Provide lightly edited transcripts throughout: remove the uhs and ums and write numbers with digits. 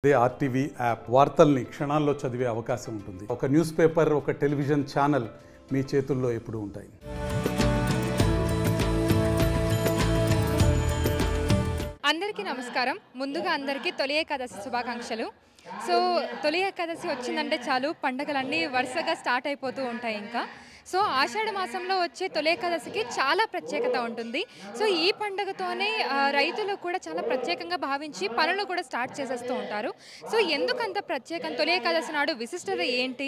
అదే RTV app వార్తల్ని క్షణాల్లో చదివే అవకాశం ఉంటుంది. ఒక న్యూస్ పేపర్, ఒక టెలివిజన్ ఛానల్ మీ చేతుల్లో ఎప్పుడూ ఉంటాయి. అందరికీ నమస్కారం. ముందుగా అందరికీ తొలి ఏకాదశి శుభాకాంక్షలు. సో తొలి ఏకాదశి వచ్చిందంటే చాలు పండగలన్నీ వరుసగా స్టార్ట్ అయిపోతూ ఉంటాయి. ఇంకా సో ఆషాఢ మాసంలో వచ్చే తొలి ఏకాదశికి చాలా ప్రత్యేకత ఉంటుంది. సో ఈ పండుగతోనే రైతులు కూడా చాలా ప్రత్యేకంగా భావించి పనులు కూడా స్టార్ట్ చేసేస్తూ ఉంటారు. సో ఎందుకంత ప్రత్యేకం, తొలి ఏకాదశి నాడు విశిష్టత ఏంటి?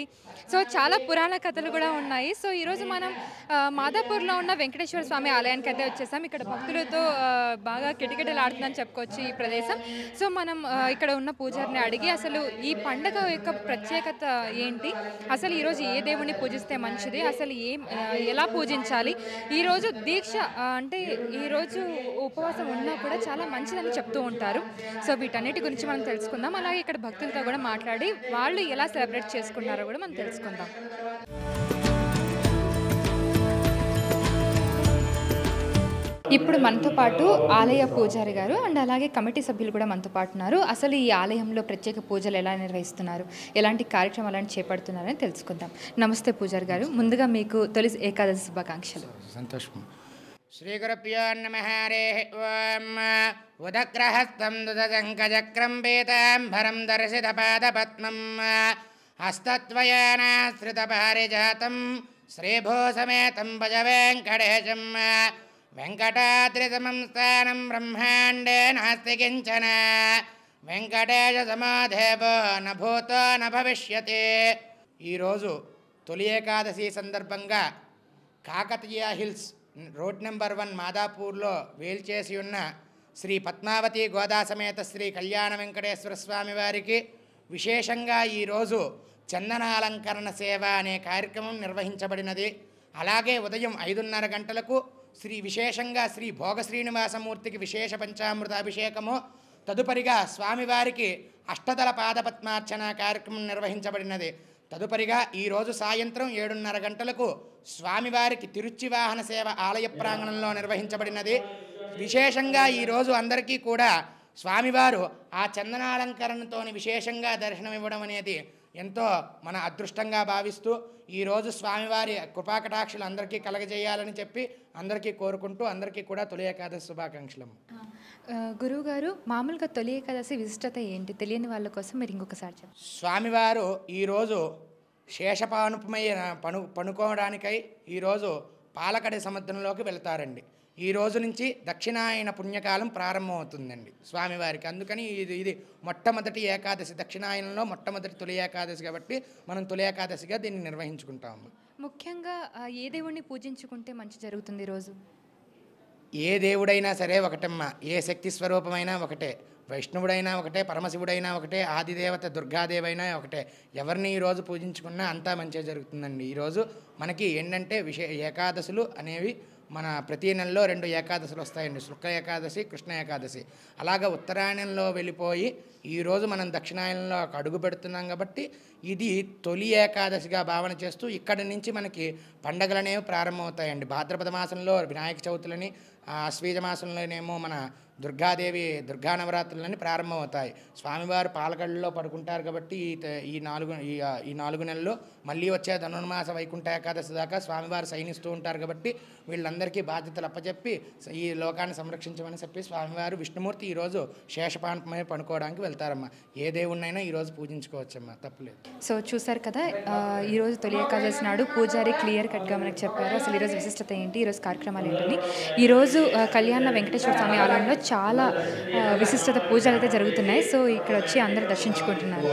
సో చాలా పురాణ కథలు కూడా ఉన్నాయి. సో ఈరోజు మనం మాదాపూర్లో ఉన్న వెంకటేశ్వర స్వామి ఆలయానికి అయితే వచ్చేసాం. ఇక్కడ భక్తులతో బాగా కిటకిటలాడుతుందని చెప్పుకోవచ్చు ఈ ప్రదేశం. సో మనం ఇక్కడ ఉన్న పూజారిని అడిగి అసలు ఈ పండుగ యొక్క ప్రత్యేకత ఏంటి, అసలు ఈరోజు ఏ దేవుణ్ణి పూజిస్తే మంచిది, అసలు ఎలా పూజించాలి, ఈరోజు దీక్ష అంటే ఈరోజు ఉపవాసం ఉన్నా కూడా చాలా మంచిదని చెప్తూ ఉంటారు. సో వీటన్నిటి గురించి మనం తెలుసుకుందాం. అలాగే ఇక్కడ భక్తులతో కూడా మాట్లాడి వాళ్ళు ఎలా సెలబ్రేట్ చేసుకుంటారో కూడా మనం తెలుసుకుందాం. ఇప్పుడు మనతో పాటు ఆలయ పూజారి గారు అండ్ అలాగే కమిటీ సభ్యులు కూడా మనతో పాటు ఉన్నారు. అసలు ఈ ఆలయంలో ప్రత్యేక పూజలు ఎలా నిర్వహిస్తున్నారు, ఎలాంటి కార్యక్రమాలను చేపడుతున్నారని తెలుసుకుందాం. నమస్తే పూజారి గారు, ముందుగా మీకు తొలి ఏకాదశి శుభాకాంక్షలు. సంతోషం. శ్రీ గురుభ్యో నమః. హరిః ఓం. ఉదగ్రహస్థం దుదశంఖచక్రం పీతాంబరం దర్శితపాదపద్మం హస్తద్వయానాశ్రితపారిజాతం శ్రీభూసమేతం భజ వెంకటేశం. వెంకటాద్రితమం స్థానం బ్రహ్మాండే నాస్తి కించన వెంకటేశ సమాధేవో న భూతో న భవిష్యతి. ఈరోజు తొలి ఏకాదశి సందర్భంగా కాకతీయ హిల్స్ రోడ్ నెంబర్ 1 మాదాపూర్లో వేల్చేసి ఉన్న శ్రీ పద్మావతి గోదా సమేత శ్రీ కళ్యాణ వెంకటేశ్వర స్వామి వారికి విశేషంగా ఈరోజు చందనాలంకరణ సేవ అనే కార్యక్రమం నిర్వహించబడినది. అలాగే ఉదయం 5:30 గంటలకు విశేషంగా శ్రీ భోగ శ్రీనివాసమూర్తికి విశేష పంచామృతాభిషేకము, తదుపరిగా స్వామివారికి అష్టదళ పాదపద్మార్చన కార్యక్రమం నిర్వహించబడినది. తదుపరిగా ఈరోజు సాయంత్రం 7:30 గంటలకు స్వామివారికి తిరుచివాహన సేవ ఆలయ ప్రాంగణంలో నిర్వహించబడినది. విశేషంగా ఈరోజు అందరికీ కూడా స్వామివారు ఆ చందనాలంకరణతో విశేషంగా దర్శనం ఇవ్వడం అనేది ఎంతో మన అదృష్టంగా భావిస్తూ ఈరోజు స్వామివారి కృపాకటాక్షలు అందరికీ కలగజేయాలని చెప్పి అందరికీ కోరుకుంటూ అందరికీ కూడా తొలి ఏకాదశి శుభాకాంక్షలు. గురువు గారు, మామూలుగా తొలి ఏకాదశి విశిష్టత ఏంటి తెలియని వాళ్ళ కోసం మీరు ఇంకొకసారి చెప్పండి. స్వామివారు ఈరోజు శేషపానుపమై పనుకోవడానికై ఈరోజు పాలకడి సముద్రంలోకి వెళ్తారండి. ఈ రోజు నుంచి దక్షిణాయన పుణ్యకాలం ప్రారంభమవుతుందండి స్వామివారికి. అందుకని ఇది మొట్టమొదటి ఏకాదశి, దక్షిణాయనంలో మొట్టమొదటి తొలి ఏకాదశి కాబట్టి మనం తొలి ఏకాదశిగా దీన్ని నిర్వహించుకుంటాము. ముఖ్యంగా ఏ దేవుణ్ణి పూజించుకుంటే మంచి జరుగుతుంది ఈరోజు? ఏ దేవుడైనా సరే ఒకటమ్మా, ఏ శక్తి స్వరూపమైనా ఒకటే, వైష్ణవుడైనా ఒకటే, పరమశివుడైనా ఒకటే, ఆదిదేవత దుర్గాదేవైనా ఒకటే. ఎవరిని ఈరోజు పూజించుకున్నా అంతా మంచిగా జరుగుతుందండి. ఈరోజు మనకి ఏంటంటే ఏకాదశులు అనేవి మన ప్రతి నెలలో 2 ఏకాదశులు వస్తాయండి. శుక్ల ఏకాదశి, కృష్ణ ఏకాదశి. అలాగా ఉత్తరాయణంలో వెళ్ళిపోయి ఈరోజు మనం దక్షిణాయనంలో అడుగు పెడుతున్నాం కాబట్టి ఇది తొలి ఏకాదశిగా భావన చేస్తూ ఇక్కడి నుంచి మనకి పండగలు అనేవి ప్రారంభమవుతాయండి. భాద్రపద మాసంలో వినాయక చవితులని, ఆశ్వీజ మాసంలోనేమో మన దుర్గాదేవి దుర్గా నవరాత్రులని ప్రారంభమవుతాయి. స్వామివారు పాలకళ్ళలో పడుకుంటారు కాబట్టి ఈ 4 నెలల్లో మళ్ళీ వచ్చే ధనుర్మాస వైకుంఠ ఏకాదశి దాకా స్వామివారు శయనిస్తూ ఉంటారు కాబట్టి వీళ్ళందరికీ బాధ్యతలు అప్పచెప్పి ఈ లోకాన్ని సంరక్షించమని చెప్పి స్వామివారు విష్ణుమూర్తి ఈరోజు శేషపాన్పై పనుకోవడానికి వెళ్తారమ్మా. ఏ దేవుణ్ణైనా ఈరోజు పూజించుకోవచ్చమ్మా, తప్పులేదు. సో చూసారు కదా, ఈరోజు తొలి ఏకాదశి నాడు పూజారి క్లియర్ కట్గా మనకు చెప్పారు అసలు ఈరోజు విశిష్టత ఏంటి, ఈరోజు కార్యక్రమాలు ఏంటని. ఈరోజు కళ్యాణ వెంకటేశ్వర స్వామి ఆలయంలో చాలా విశిష్టత పూజలు అయితే జరుగుతున్నాయి. సో ఇక్కడ వచ్చి అందరూ దర్శించుకుంటున్నారు.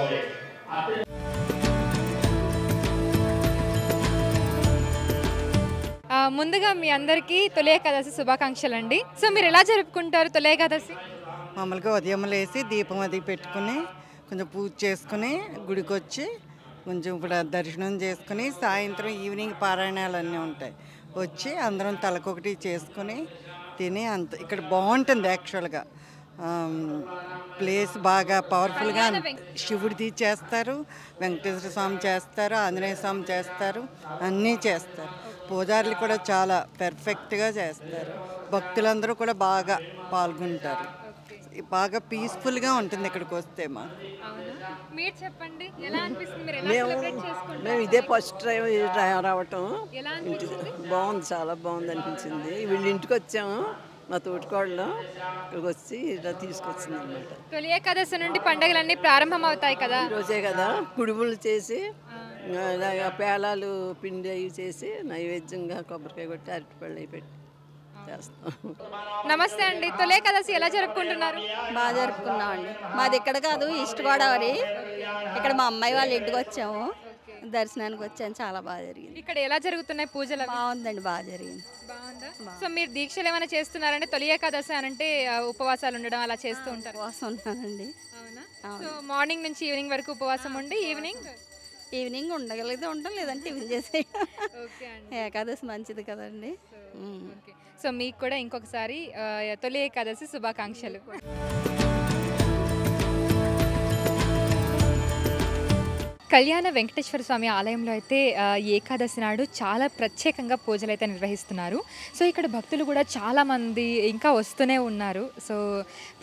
ముందుగా మీ అందరికీ తొలి ఏకాదశి శుభాకాంక్షలు అండి. సో మీరు ఎలా జరుపుకుంటారు తొలి ఏకాదశి? మామూలుగా ఉదయం లేసి దీపం అది పెట్టుకుని కొంచెం పూజ చేసుకుని గుడికి వచ్చి కొంచెం ఇప్పుడు దర్శనం చేసుకుని సాయంత్రం ఈవినింగ్ పారాయణాలు అన్నీ ఉంటాయి. వచ్చి అందరం తలకొకటి చేసుకుని తిని అంత ఇక్కడ బాగుంటుంది. యాక్చువల్గా ప్లేస్ బాగా పవర్ఫుల్గా శివుడిది చేస్తారు, వెంకటేశ్వర స్వామి చేస్తారు, ఆంజనేయ స్వామి చేస్తారు, అన్నీ చేస్తారు. పూజారులు కూడా చాలా పెర్ఫెక్ట్గా చేస్తారు. భక్తులందరూ కూడా బాగా పాల్గొంటారు. బాగా పీస్ఫుల్గా ఉంటుంది ఇక్కడికి వస్తే మాకు. అవునా? మీరు చెప్పండి, ఎలా అనిపిస్తుంది? మీరు ఎలా మేము సెలబ్రేట్ చేసుకుంటారు? మేము ఇదే ఫస్ట్ టైం రావటం. ఎలా అనిపించింది? బాగుంది, చాలా బాగుంది అనిపించింది. వీళ్ళ ఇంటికి వచ్చాము, మా తోటికోడలు ఇక్కడికి వచ్చి ఇలా తీసుకొచ్చింది అనమాట. తొలి ఏకాదశి నుండి పండుగలన్నీ ప్రారంభం అవుతాయి కదా. ఈరోజే కదా కుడుములు చేసి పేలాలు పిండి అవి చేసి నైవేద్యంగా కొబ్బరికాయ కొట్టి అరటిపళ్ళు అవి పెట్టి చేస్తాం. నమస్తే అండి, తొలి ఏకాదశి ఎలా జరుపుకుంటున్నారు? బాగా జరుపుకున్నామండి. మాది ఇక్కడ కాదు, ఈస్ట్ గోదావరి. ఇక్కడ మా అమ్మాయి వాళ్ళ ఇంటికి వచ్చాము, దర్శనానికి వచ్చాము. చాలా బాగా జరిగింది. ఇక్కడ ఎలా జరుగుతున్నాయి పూజలు? బాగుందండి, బాగా జరిగింది. బాగుందా? సో మీరు దీక్షలు ఏమైనా చేస్తున్నారంటే తొలి ఏకాదశి అంటే ఉపవాసాలు ఉండడం అలా చేస్తూ ఉంటారు? ఉపవాసం ఉన్నానండి. అవునా? సో మార్నింగ్ నుంచి ఈవినింగ్ వరకు ఉపవాసం ఉండి ఈవినింగ్ ఉండగలిగితే ఉంటాం, లేదంటే టిఫిన్ చేసే. ఓకే అండి. ఏకాదశి మంచిది కదండి. ఓకే. సో మీకు కూడా ఇంకొకసారి తొలి ఏకాదశి శుభాకాంక్షలు. కళ్యాణ వెంకటేశ్వర స్వామి ఆలయంలో అయితే ఏకాదశి నాడు చాలా ప్రత్యేకంగా పూజలు అయితే నిర్వహిస్తున్నారు. సో ఇక్కడ భక్తులు కూడా చాలామంది ఇంకా వస్తూనే ఉన్నారు. సో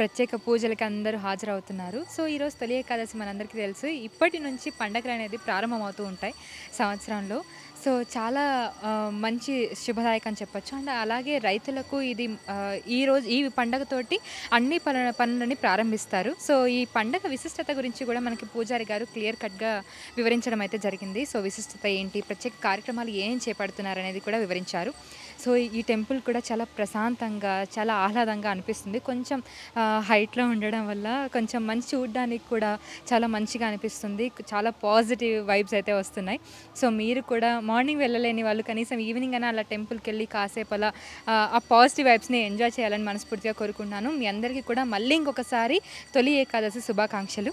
ప్రత్యేక పూజలకి అందరూ హాజరవుతున్నారు. సో ఈరోజు తొలి ఏకాదశి మనందరికీ తెలుసు, ఇప్పటి నుంచి పండగలు అనేది ప్రారంభమవుతూ ఉంటాయి సంవత్సరంలో. సో చాలా మంచి శుభదాయకం అని చెప్పొచ్చు. అండ్ అలాగే రైతులకు ఇది ఈ పండగతోటి అన్ని పనులని ప్రారంభిస్తారు. సో ఈ పండగ విశిష్టత గురించి కూడా మనకి పూజారి గారు క్లియర్ కట్గా వివరించడం అయితే జరిగింది. సో విశిష్టత ఏంటి, ప్రత్యేక కార్యక్రమాలు ఏం చేపడుతున్నారు అనేది కూడా వివరించారు. సో ఈ టెంపుల్ కూడా చాలా ప్రశాంతంగా, చాలా ఆహ్లాదంగా అనిపిస్తుంది. కొంచెం హైట్లో ఉండడం వల్ల కొంచెం మంచి చూడడానికి కూడా చాలా మంచిగా అనిపిస్తుంది. చాలా పాజిటివ్ వైబ్స్ అయితే వస్తున్నాయి. సో మీరు కూడా మార్నింగ్ వెళ్ళలేని వాళ్ళు కనీసం ఈవినింగ్ అయినా అలా టెంపుల్కి వెళ్ళి కాసేపు అలా ఆ పాజిటివ్ వైబ్స్ని ఎంజాయ్ చేయాలని మనస్ఫూర్తిగా కోరుకుంటున్నాను. మీ అందరికీ కూడా మళ్ళీ ఇంకొకసారి తొలి ఏకాదశి శుభాకాంక్షలు.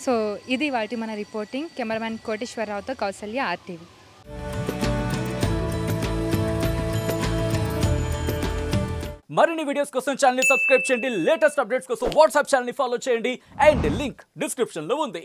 సో ఇది వాటి మన రిపోర్టింగ్. కెమెరామ్యాన్ కోటేశ్వరరావుతో కౌసల్య, ఆర్టీవీ. మరిన్ని వీడియోస్ కోసం ఛానల్ ని సబ్స్క్రైబ్ చేయండి. లేటెస్ట్ అప్డేట్స్ కోసం వాట్సాప్ ఛానల్ ని ఫాలో చేయండి. అండ్ లింక్ డిస్క్రిప్షన్ లో ఉంది.